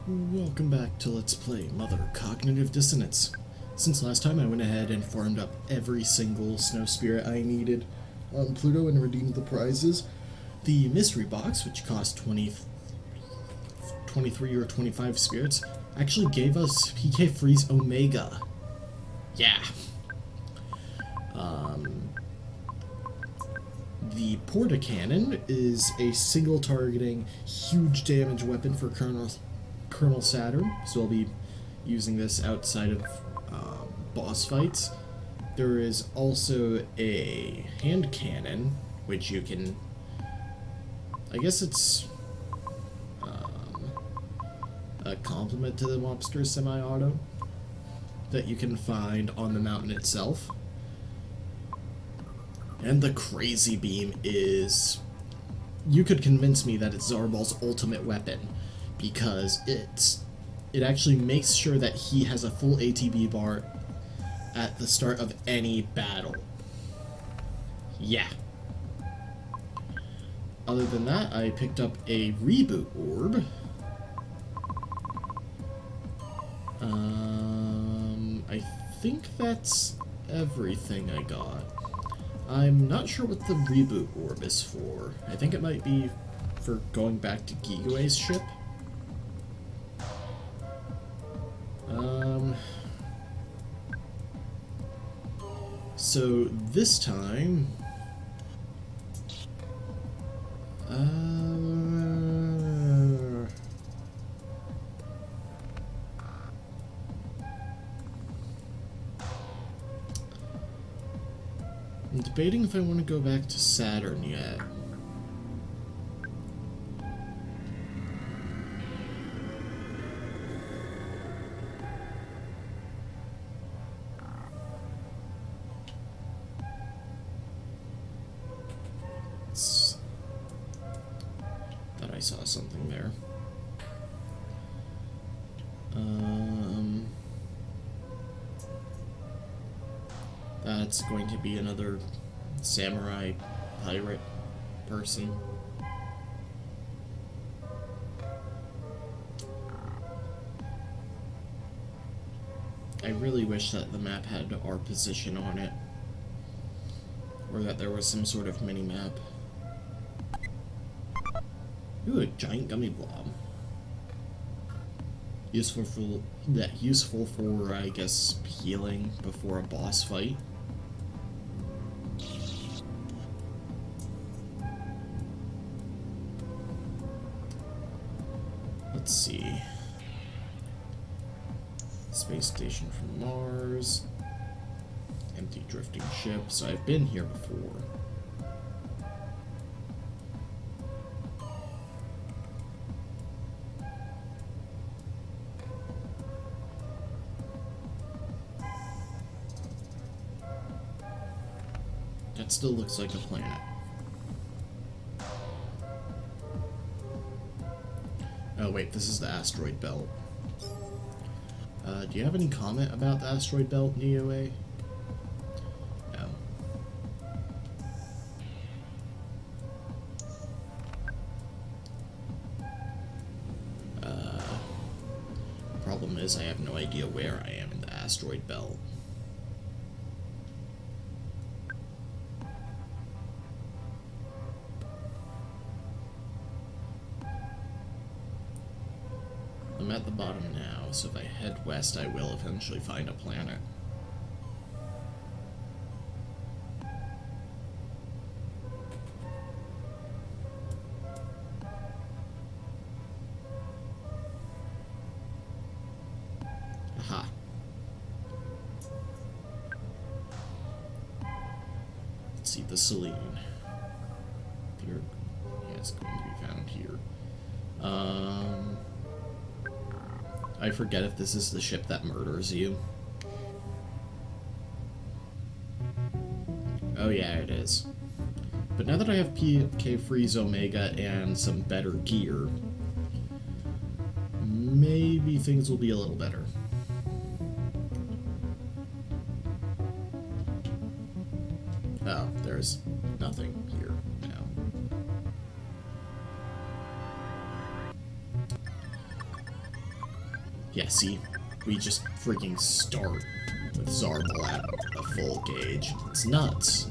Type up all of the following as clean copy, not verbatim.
Welcome back to Let's Play Mother Cognitive Dissonance. Since last time I went ahead and farmed up every single snow spirit I needed on Pluto and redeemed the prizes. The mystery box, which cost 23 or 25 spirits, actually gave us PK Freeze Omega. Yeah. The Porta Cannon is a single targeting, huge damage weapon for Colonel Saturn, so I'll be using this outside of boss fights. There is also a hand cannon, which you can, I guess it's a complement to the Mobster Semi-Auto that you can find on the mountain itself. And the Crazy Beam is, you could convince me that it's Zarbal's ultimate weapon, because it actually makes sure that he has a full ATB bar at the start of any battle. Yeah. Other than that, I picked up a reboot orb. I think that's everything I got. I'm not sure what the reboot orb is for. I think it might be for going back to Gigue's ship. So this time, I'm debating if I want to go back to Saturn yet. Thought I saw something there. That's going to be another samurai pirate person. I really wish that the map had our position on it, or that there was some sort of mini-map. Ooh, a giant gummy blob. Useful for I guess healing before a boss fight. Let's see. Space station from Mars. Empty drifting ship. So I've been here before. That still looks like a planet. Oh wait, this is the asteroid belt. Do you have any comment about the asteroid belt, DOA? No. Problem is I have no idea where I am in the asteroid belt. I'm at the bottom now, so if I head west, I will eventually find a planet. Aha. Let's see, the Selene. Here. Yeah, it's going to be found here. I forget if this is the ship that murders you. Oh yeah, it is. But now that I have PK Freeze Omega and some better gear, maybe things will be a little better. Oh, there's nothing here now. Yeah, see? We just freaking start with Zarbal at a full gauge. It's nuts.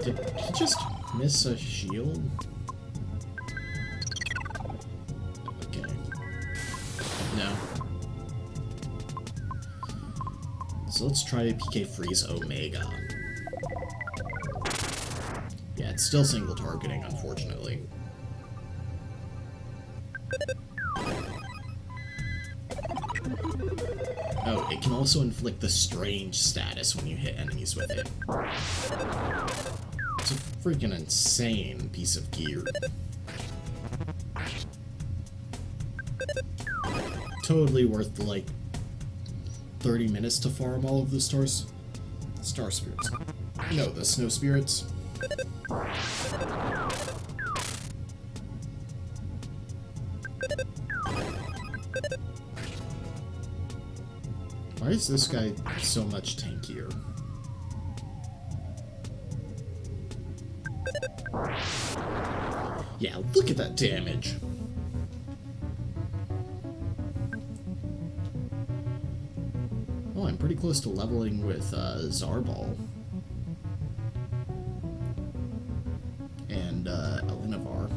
Did he just miss a shield? Okay. No. So let's try PK Freeze Omega. Yeah, it's still single targeting, unfortunately. Oh, it can also inflict the strange status when you hit enemies with it. It's a freaking insane piece of gear. Totally worth the, like, 30 minutes to farm all of the star spirits. No, the snow spirits. Why is this guy so much tankier? Yeah, look at that damage. Oh, I'm pretty close to leveling with Zarbal. And Elinavar.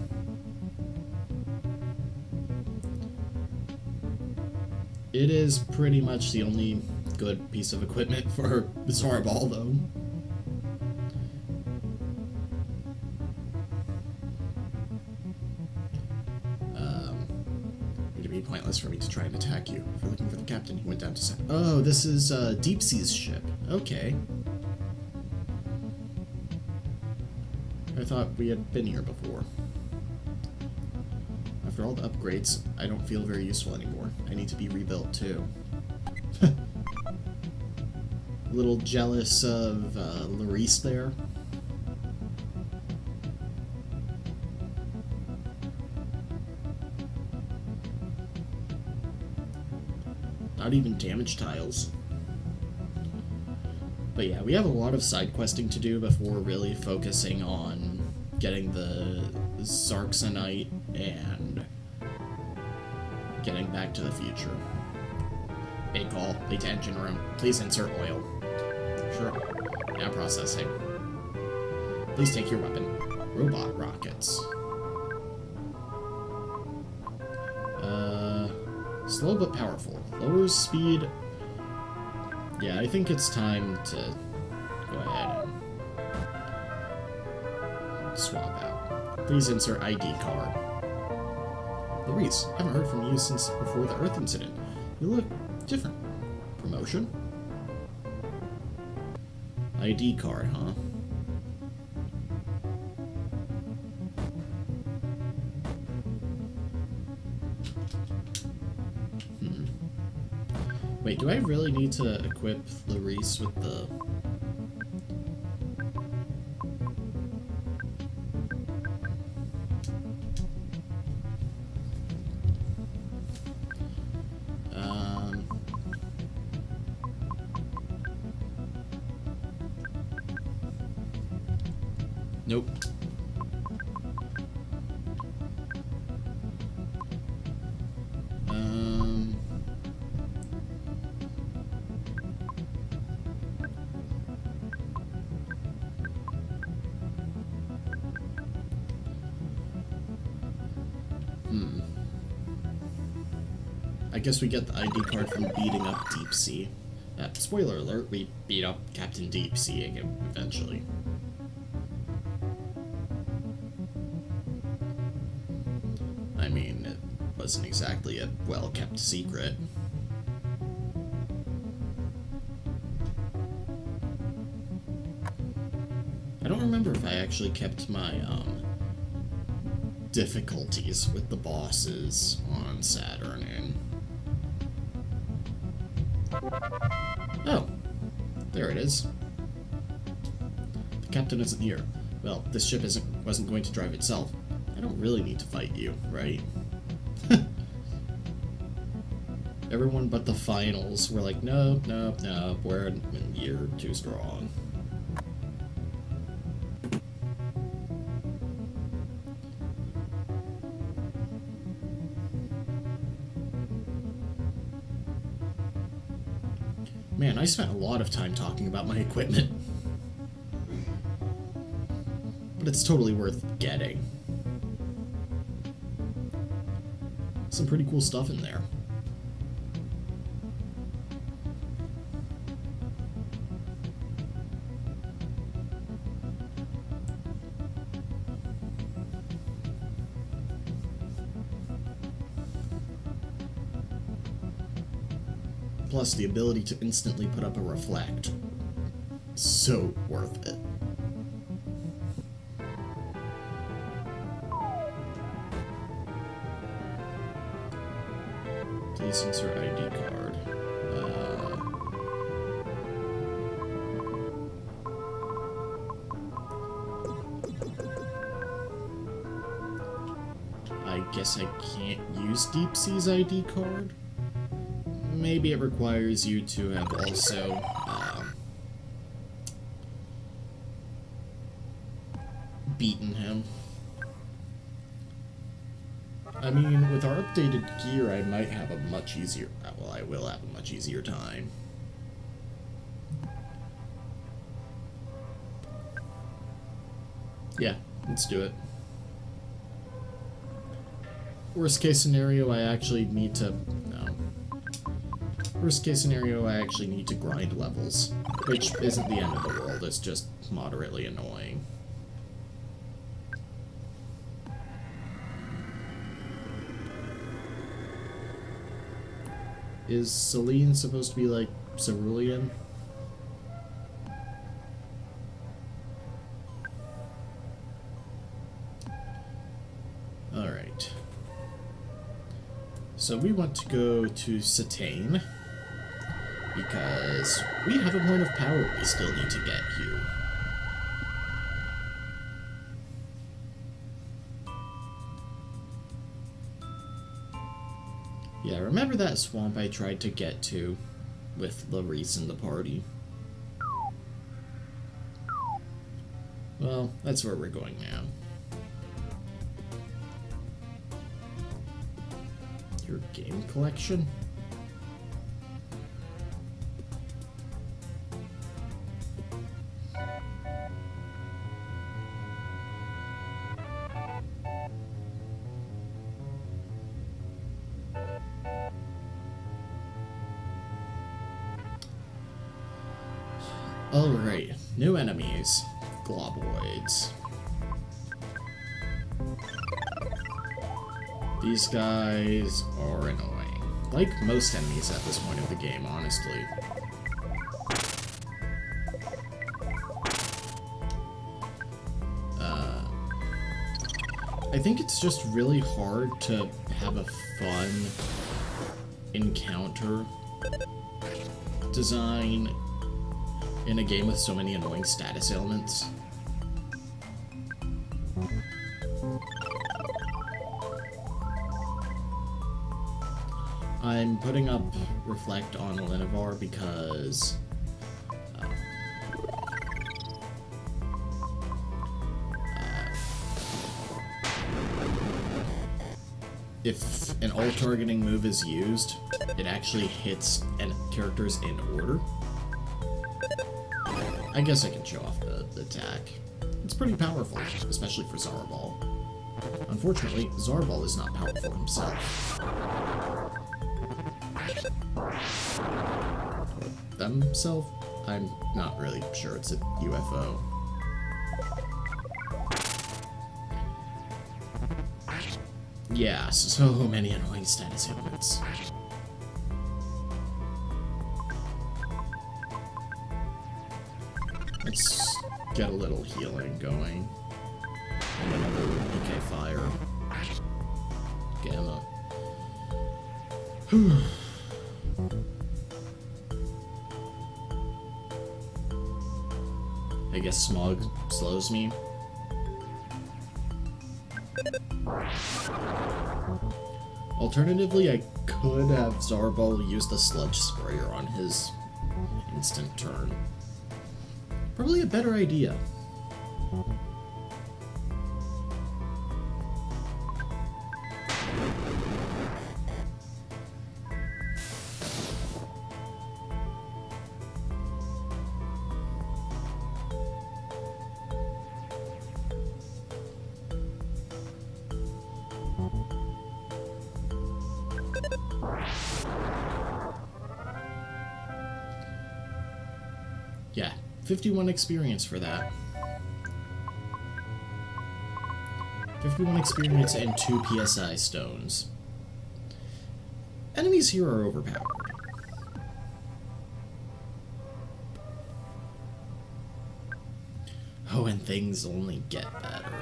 It is pretty much the only good piece of equipment for Zarbal, though. It'd be pointless for me to try and attack you. If you're looking for the captain, he went down to... Oh, this is Deep Sea's ship. Okay. I thought we had been here before. After all the upgrades, I don't feel very useful anymore. I need to be rebuilt, too. A little jealous of Larice there. Not even damage tiles. But yeah, we have a lot of side questing to do before really focusing on getting the Zarxonite and getting back to the future. Big call. Late engine room. Please insert oil. Sure. Now processing. Please take your weapon. Robot rockets. Slow but powerful. Lowers speed. Yeah, I think it's time to go ahead and swap out. Please insert ID card. Larice, haven't heard from you since before the Earth incident. You look different. Promotion? ID card, huh? Wait, do I really need to equip Larice with the... Nope. I guess we get the ID card from beating up Deep Sea. Spoiler alert, we beat up Captain Deep Sea again eventually. I mean, it wasn't exactly a well-kept secret. I don't remember if I actually kept my, difficulties with the bosses on Saturn in. Oh, there it is. The captain isn't here. Well, this ship wasn't going to drive itself. I don't really need to fight you, right? Everyone but the finals were like, nope, you're too strong. Man, I spent a lot of time talking about my equipment. But it's totally worth getting. Some pretty cool stuff in there. Plus the ability to instantly put up a reflect. So worth it. Please insert ID card. I guess I can't use Deep Sea's ID card? Maybe it requires you to have also beaten him. I mean, with our updated gear, I might have a much easier... Well, I will have a much easier time. Yeah, let's do it. Worst case scenario, I actually need to... No. Worst case scenario, I actually need to grind levels. Which isn't the end of the world, it's just moderately annoying. Is Celine supposed to be like cerulean? Alright. So we want to go to Satane, because we have a point of power we still need to get here. Yeah, remember that swamp I tried to get to with Larice and the party? Well, that's where we're going now. Your game collection? Alright, new enemies. Globoids. These guys are annoying. Like most enemies at this point of the game, honestly. I think it's just really hard to have a fun encounter design in a game with so many annoying status ailments. I'm putting up Reflect on Linavar because if an all-targeting move is used, it actually hits characters in order. I guess I can show off the attack. It's pretty powerful, especially for Zarbal. Unfortunately, Zarbal is not powerful himself. Themself? I'm not really sure it's a UFO. Yeah, so many annoying status ailments. Let's get a little healing going. And another PK Fire. Gamma. I guess Smog slows me. Alternatively, I could have Zarbal use the Sludge Sprayer on his instant turn. Probably a better idea. Yeah, 51 experience for that. 51 experience and 2 PSI stones. Enemies here are overpowered. Oh, and things only get better.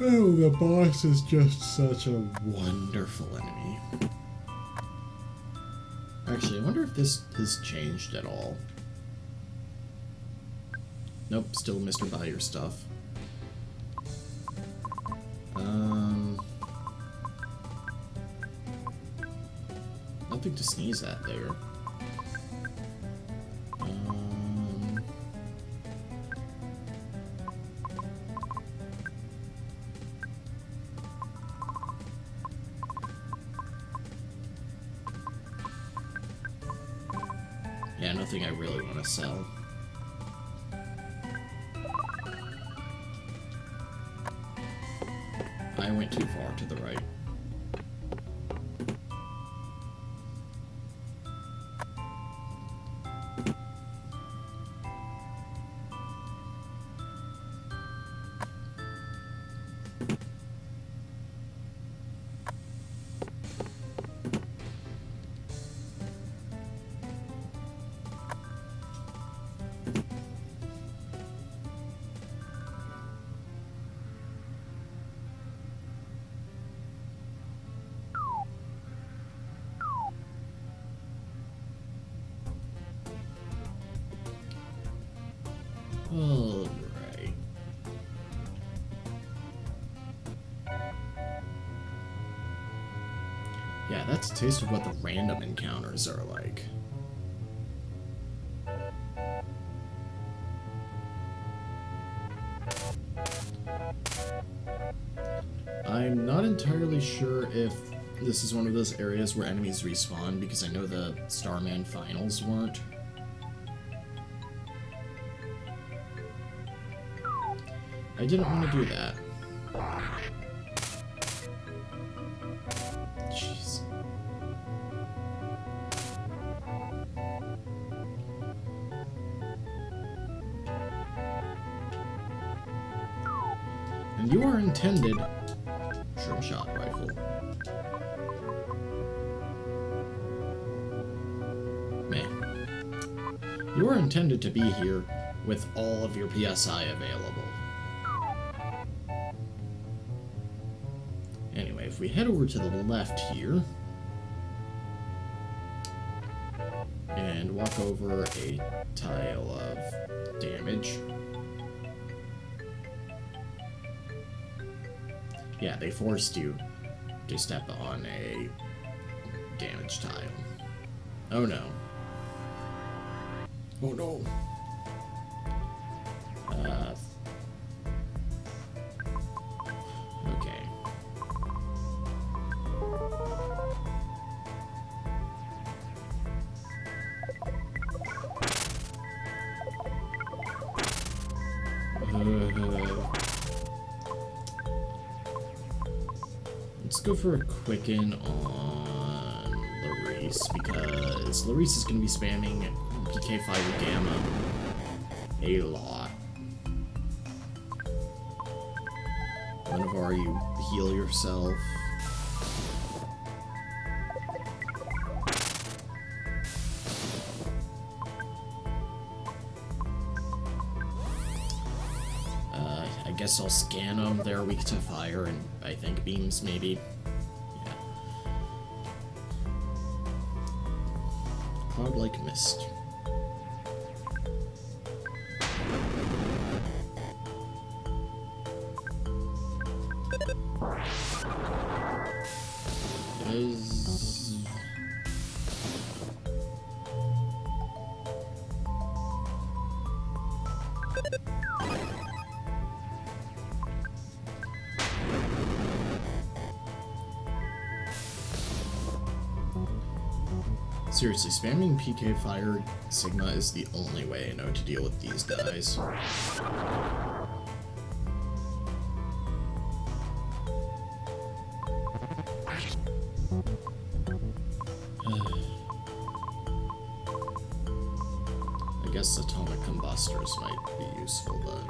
Oh, the boss is just such a wonderful enemy. Actually, I wonder if this has changed at all. Nope, still Mr. Buy Your Stuff. Nothing to sneeze at there. Yeah, nothing I really want to sell. I went too far to the right. Alright. Yeah, that's a taste of what the random encounters are like. I'm not entirely sure if this is one of those areas where enemies respawn, because I know the Starman finals weren't. I didn't want to do that. Jeez. And you are intended... Shrimp shot rifle. Man. You are intended to be here with all of your PSI available. Anyway, if we head over to the left here and walk over a tile of damage. Yeah, they forced you to step on a damage tile. Oh no. Oh no. Okay. Let's go for a quicken on Larice, because Larice is going to be spamming PK5 Gamma a lot. Whenever you heal yourself. I guess I'll scan them. They're weak to fire and I think beams, maybe. Yeah. Cloud like mist. Seriously, spamming PK Fire Sigma is the only way I know to deal with these guys. I guess atomic combustors might be useful, but...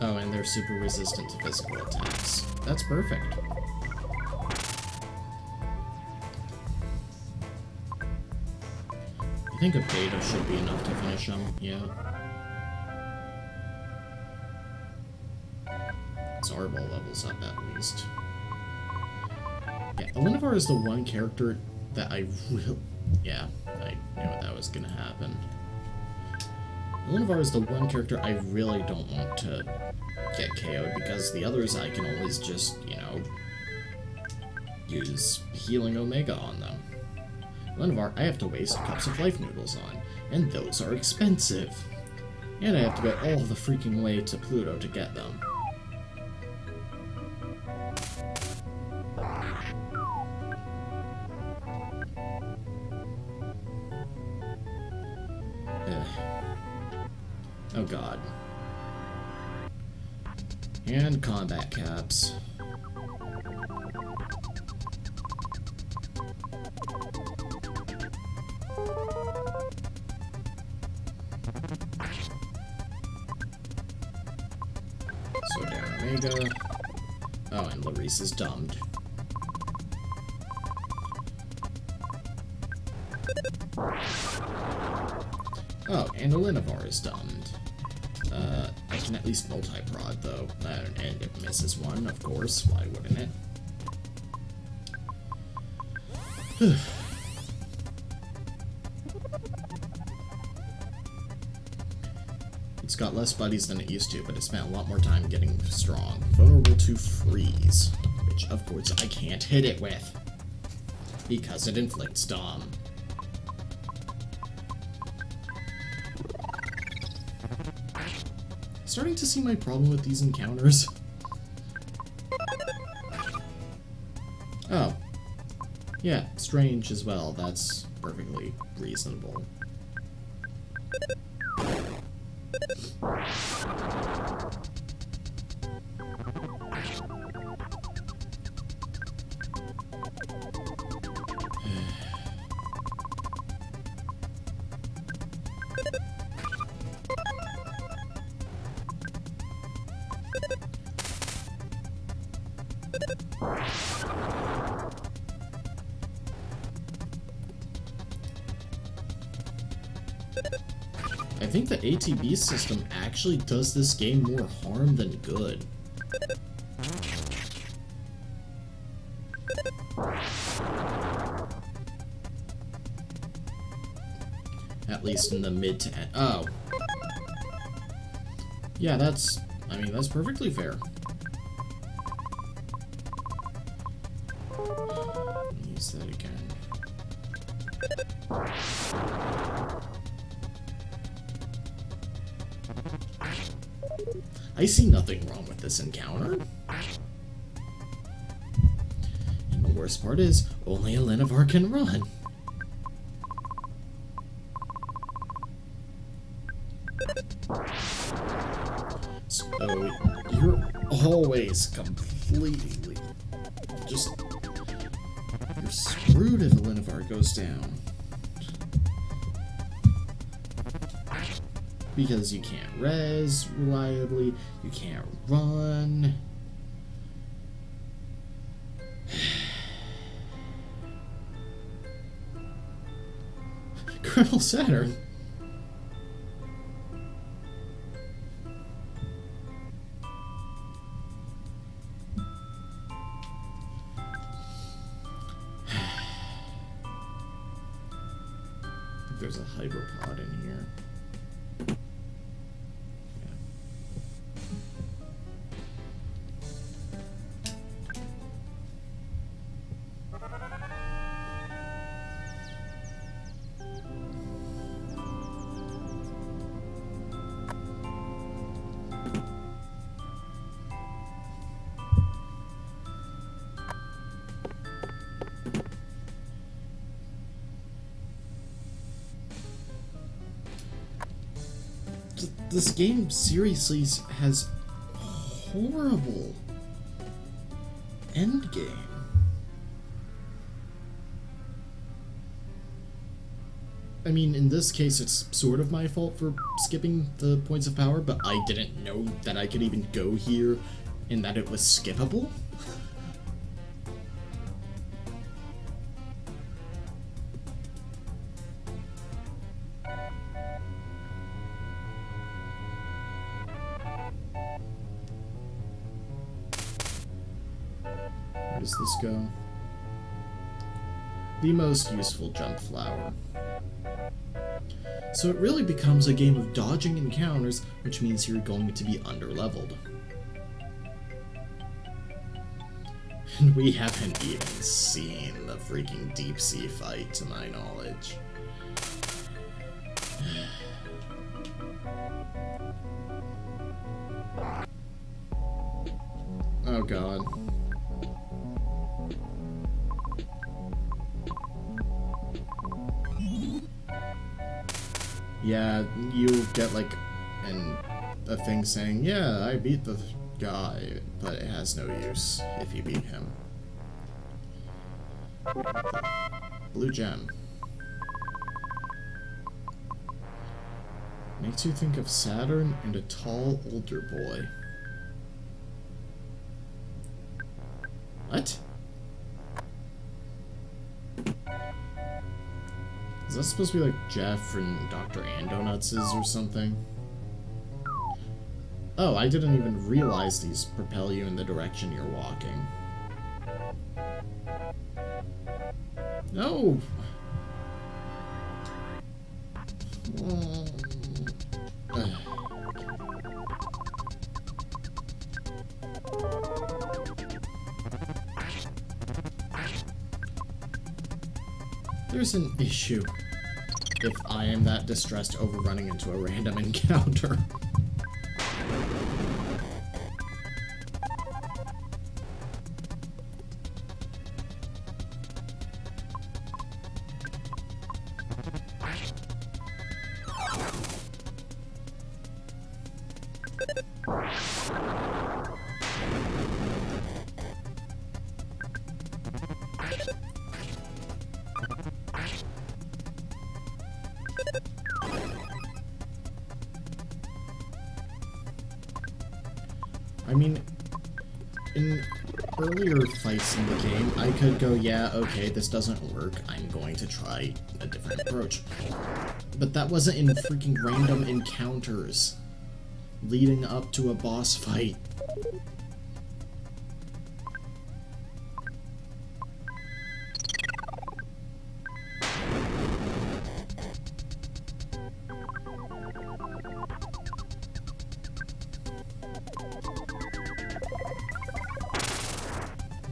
Oh, and they're super resistant to physical attacks. That's perfect. I think a beta should be enough to finish them, yeah. Zarbal levels up at least. Yeah, Elenivar is the one character that I really... Yeah, I knew that was gonna happen. Elenivar is the one character I really don't want to get KO'd, because the others I can always just, you know, use Healing Omega on them. Elenivar, I have to waste Cups of Life Noodles on, and those are expensive. And I have to go all the freaking way to Pluto to get them. Oh god. And combat caps. So down Omega. Oh, and Larice is dumbed. Oh, and Elenivar is dumbed. I can at least multi-prod, though. And it misses one, of course. Why wouldn't it? It's got less buddies than it used to, but it spent a lot more time getting strong. Vulnerable to freeze, which, of course, I can't hit it with. Because it inflicts Dom. Starting to see my problem with these encounters. Oh. Yeah, strange as well. That's perfectly reasonable. I think the ATB system actually does this game more harm than good. At least in the mid to end. Oh. Yeah, that's... I mean, that's perfectly fair. Use that again. I see nothing wrong with this encounter. And the worst part is, only Elenivar can run. So, you're always completely just... You're screwed if Elenivar goes down. Because you can't res reliably, you can't run. Colonel Saturn. There's a hyperpod in here. This game seriously has horrible endgame. I mean, in this case, it's sort of my fault for skipping the points of power, but I didn't know that I could even go here and that it was skippable. Where does this go? The most useful jump flower. So it really becomes a game of dodging encounters, which means you're going to be underleveled. And we haven't even seen the freaking deep sea fight, to my knowledge. Oh god. Yeah, you get like a thing saying, yeah, I beat the guy, but it has no use if you beat him. Blue gem. Makes you think of Saturn and a tall, older boy. What? Is that supposed to be like Jeff from Dr. Andonuts' or something? Oh, I didn't even realize these propel you in the direction you're walking. No! There's an issue if I am that distressed over running into a random encounter. I mean, in earlier fights in the game, I could go, yeah, okay, this doesn't work, I'm going to try a different approach. But that wasn't in freaking random encounters leading up to a boss fight.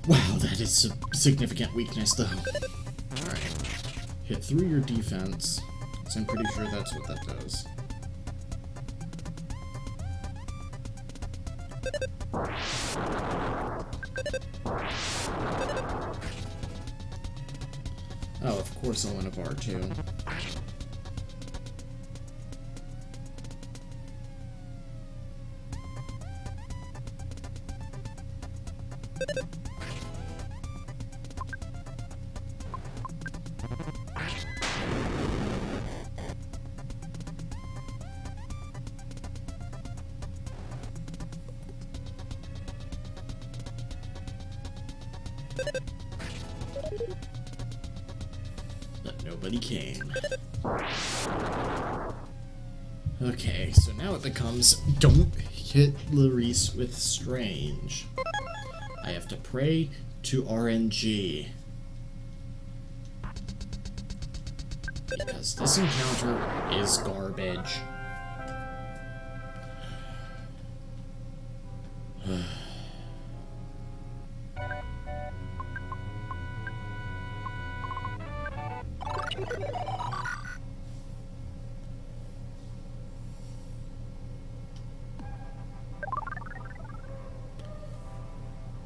Wow, that is a significant weakness, though. Alright. Hit through your defense, because I'm pretty sure that's what that does. Oh, of course I want a bar, too. But nobody came. Okay, so now it becomes, don't hit Larice with Strange. I have to pray to RNG. Because this encounter is garbage.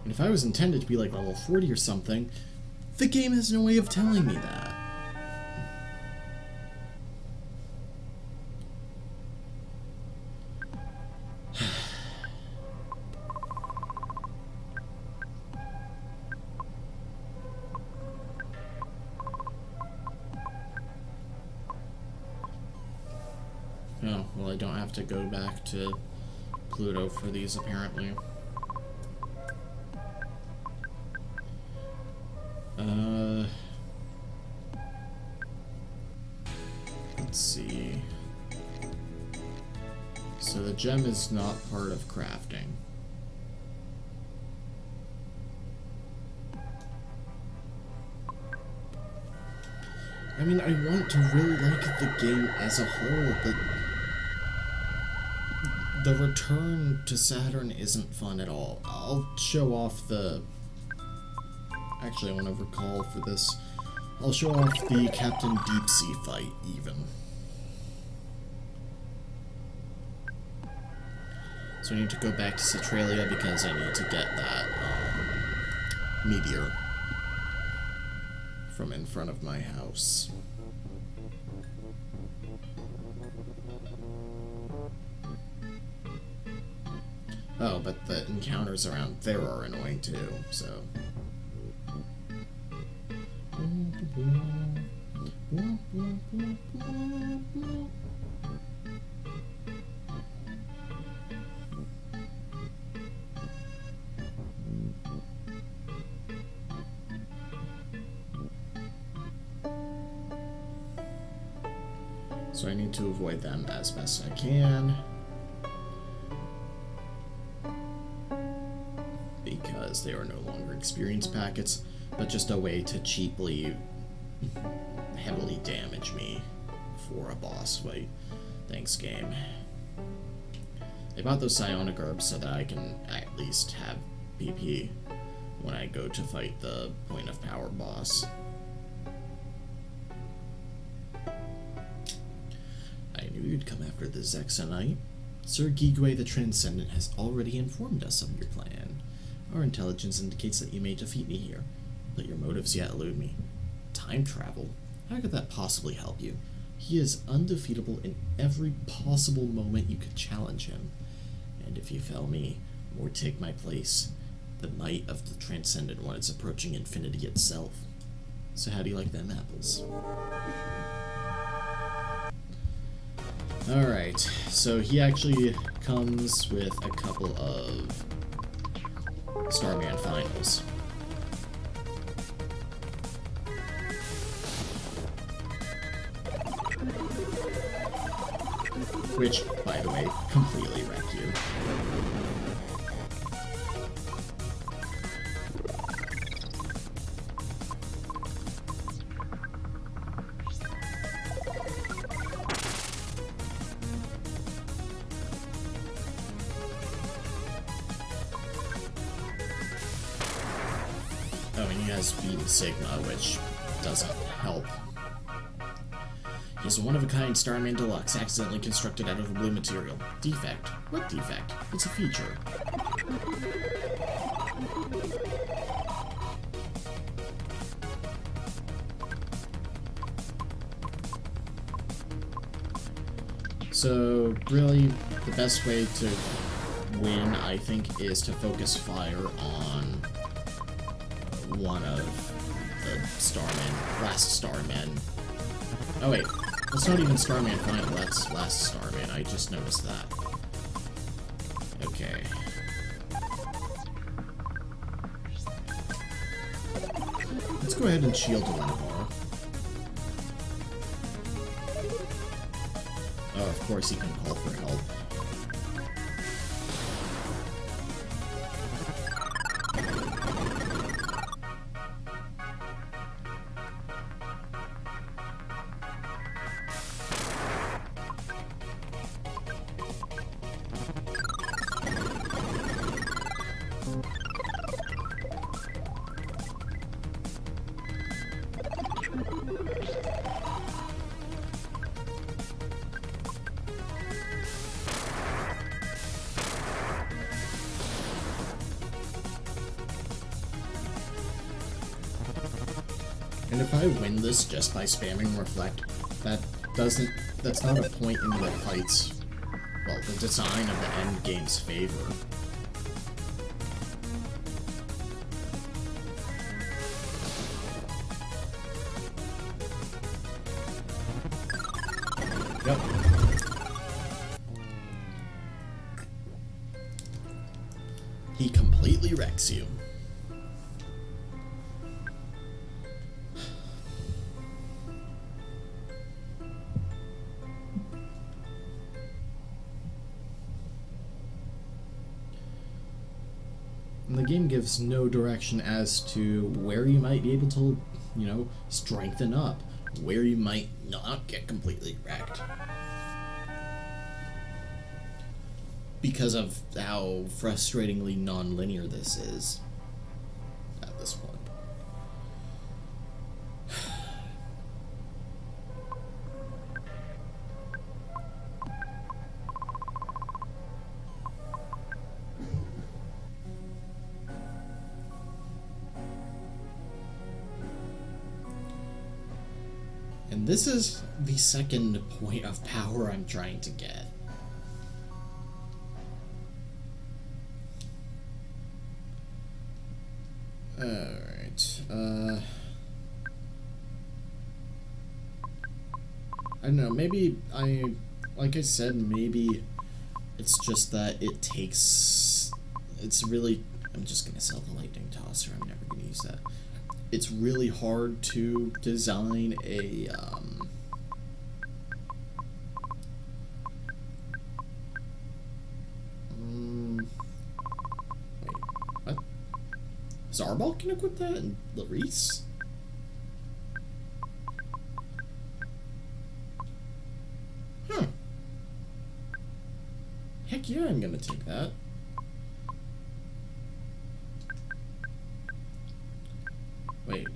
And if I was intended to be like level 40 or something, the game has no way of telling me that. Oh, well, I don't have to go back to Pluto for these, apparently. Let's see. So the gem is not part of crafting. I mean, I want to really like the game as a whole, but the return to Saturn isn't fun at all. I'll show off the... Actually, I want to recall for this. I'll show off the Captain Deep Sea fight, even. So I need to go back to Centralia because I need to get that meteor from in front of my house. Oh, but the encounters around there are annoying too, so... So I need to avoid them as best I can. Because they are no longer experience packets, but just a way to cheaply, heavily damage me for a boss fight. Thanks, game. I bought those psionic herbs so that I can at least have PP when I go to fight the point of power boss. I knew you'd come after the Zexonite. Sir Gigwe the Transcendent has already informed us of your plan. Our intelligence indicates that you may defeat me here, but your motives yet elude me. Time travel? How could that possibly help you? He is undefeatable in every possible moment you could challenge him. And if you fail me, or take my place, the might of the Transcendent One is approaching infinity itself. So how do you like them apples? Alright, so he actually comes with a couple of Starman finals. Which, by the way, completely wreck you. Oh, and he has Beam Sigma, which doesn't help. He is a one-of-a-kind Starman Deluxe, accidentally constructed out of a blue material. Defect? What defect? It's a feature. So, really, the best way to win, I think, is to focus fire on one of the Starman, last Starman. Oh wait, that's not even Starman Final, that's last Starman, I just noticed that. Okay. Let's go ahead and shield the Lenovar. Oh, of course he can call for help. And if I win this just by spamming Reflect, that's not a point in the fight's, well, the design of the Endgame's favor. Yep. completely wrecks you. And the game gives no direction as to where you might be able to, you know, strengthen up, where you might not get completely wrecked. Because of how frustratingly non-linear this is at this point. And this is the second point of power I'm trying to get. Alright, I don't know, maybe like I said, maybe it's just that it takes, it's really, I'm just gonna sell the lightning tosser, I'm never gonna use that. It's really hard to design a, wait, what? Zarbal can equip that and Larice? Huh. Heck yeah, I'm gonna take that. Wait.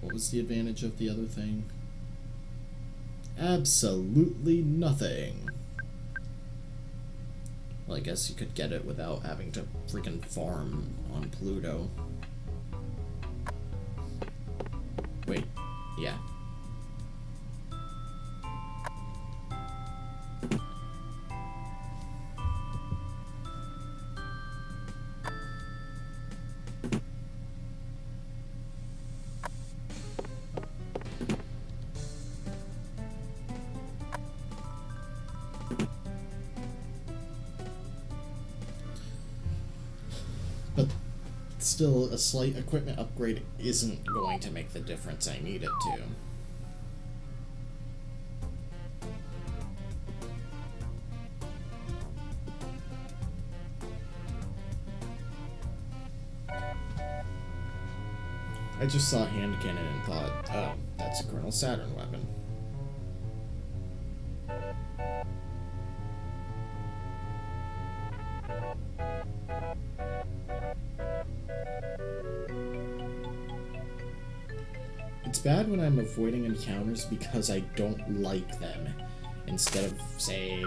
What was the advantage of the other thing? Absolutely nothing. Well, I guess you could get it without having to freaking farm on Pluto. Wait, yeah. But still, a slight equipment upgrade isn't going to make the difference I need it to. I just saw hand cannon and thought, oh, that's a Colonel Saturn weapon. It's bad when I'm avoiding encounters because I don't like them, instead of, say,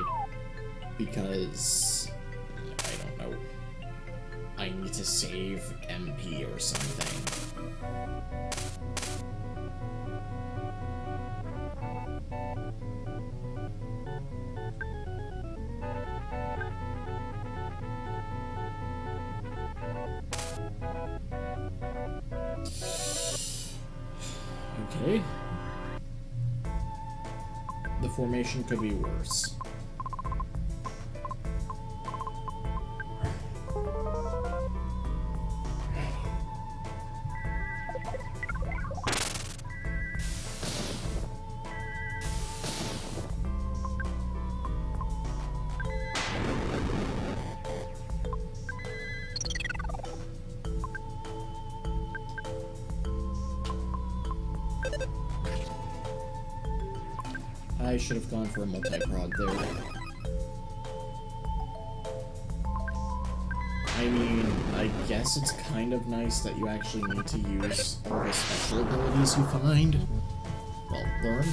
because, I don't know, I need to save MP or something. Okay. The formation could be worse. I should have gone for a multi-prod there. I mean, I guess it's kind of nice that you actually need to use all the special abilities you find. Well, learn.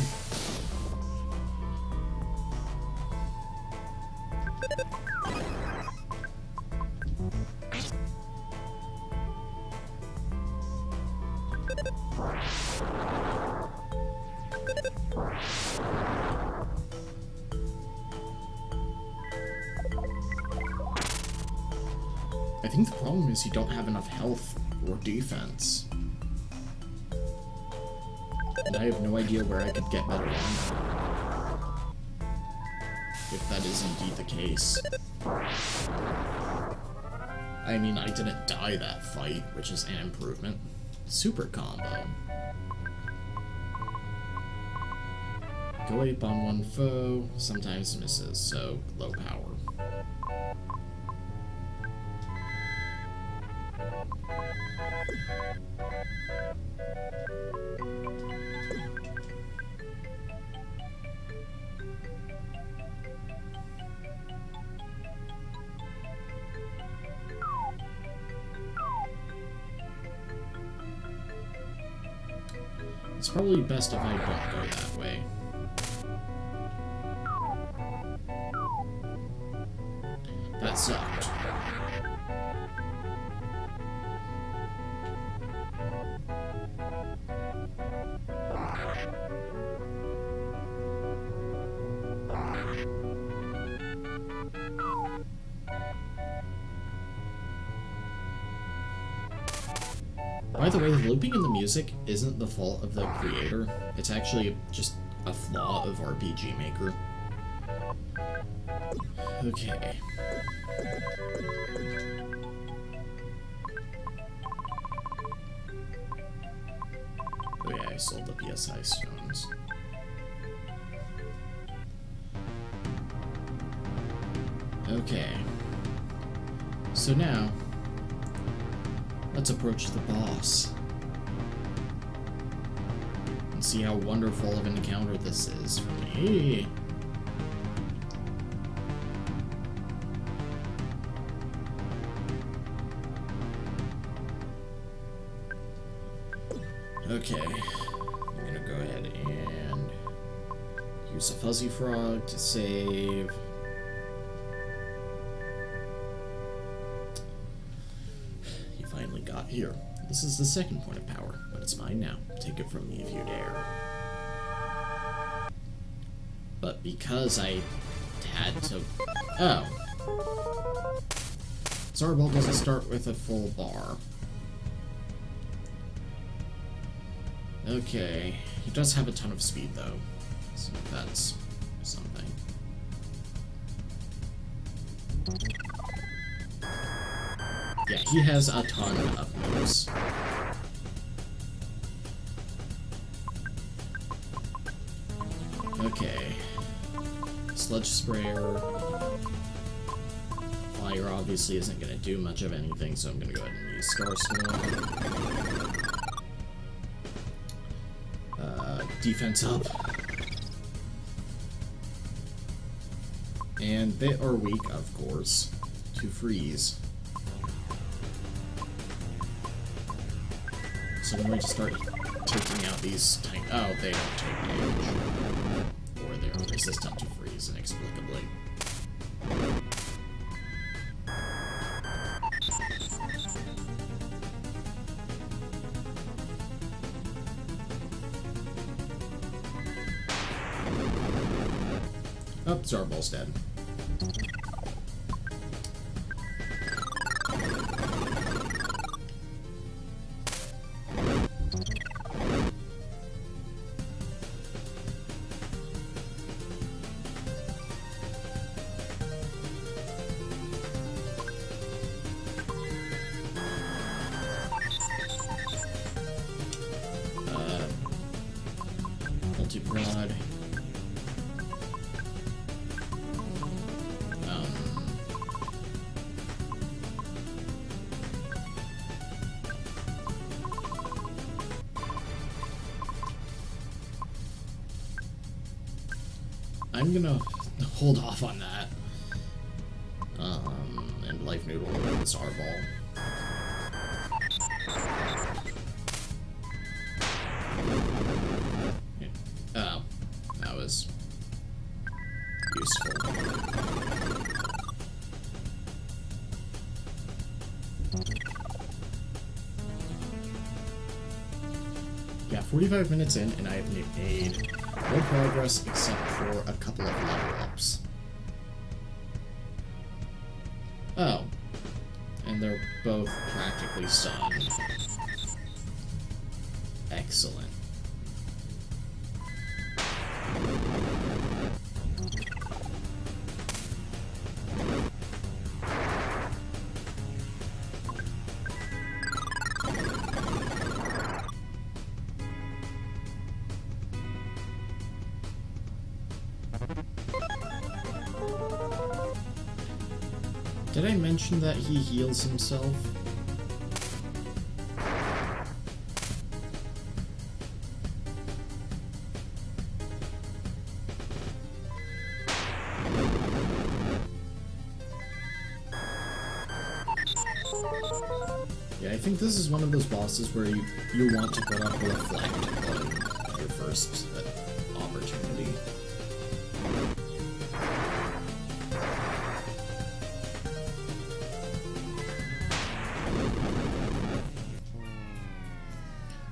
I think the problem is you don't have enough health or defense. And I have no idea where I could get better armor. If that is indeed the case. I mean, I didn't die that fight, which is an improvement. Super combo. Go ape on one foe, sometimes misses, so low power. It's probably best if I don't go that way. That sucked. By the way, the looping in the music isn't the fault of the creator. It's actually just a flaw of RPG Maker. Okay. Oh yeah, I sold the PSI stones. Okay. So now, let's approach the boss and see how wonderful of an encounter this is for me. Okay, I'm gonna go ahead and use a fuzzy frog to save. You finally got here. This is the second point of power, but it's mine now. Take it from me if you dare. But because I had to... Oh. Zarball doesn't start with a full bar. Okay, he does have a ton of speed though, so that's something. Yeah, he has a ton of moves. Okay, Sludge Sprayer. Fire obviously isn't going to do much of anything, so I'm going to go ahead and use Star Storm. Defense up. And they are weak, of course, to freeze. So I'm going to start taking out these tiny... Oh, they don't take damage. Or they're resistant to freeze, inexplicably. Oh, Zarball's dead. Multi-prod. I'm gonna hold off on that. And Life Noodle with this Zarball. Yeah. Oh, that was useful. Yeah, 45 minutes in, and I have made no progress except for a couple of level ups. Oh. And they're both practically stunned. Excellent. Did I mention that he heals himself? Yeah, I think this is one of those bosses where you want to put up a reflect on your first opportunity.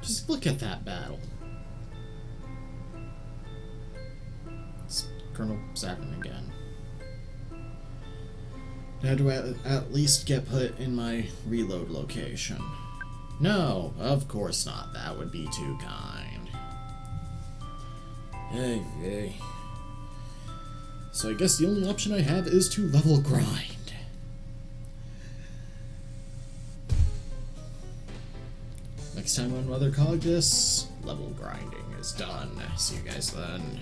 Just look at that battle. It's Colonel Saturn again. Now do I at least get put in my reload location? No, of course not. That would be too kind. Hey. So I guess the only option I have is to level grind. Next time on Mother Cognis, level grinding is done. See you guys then.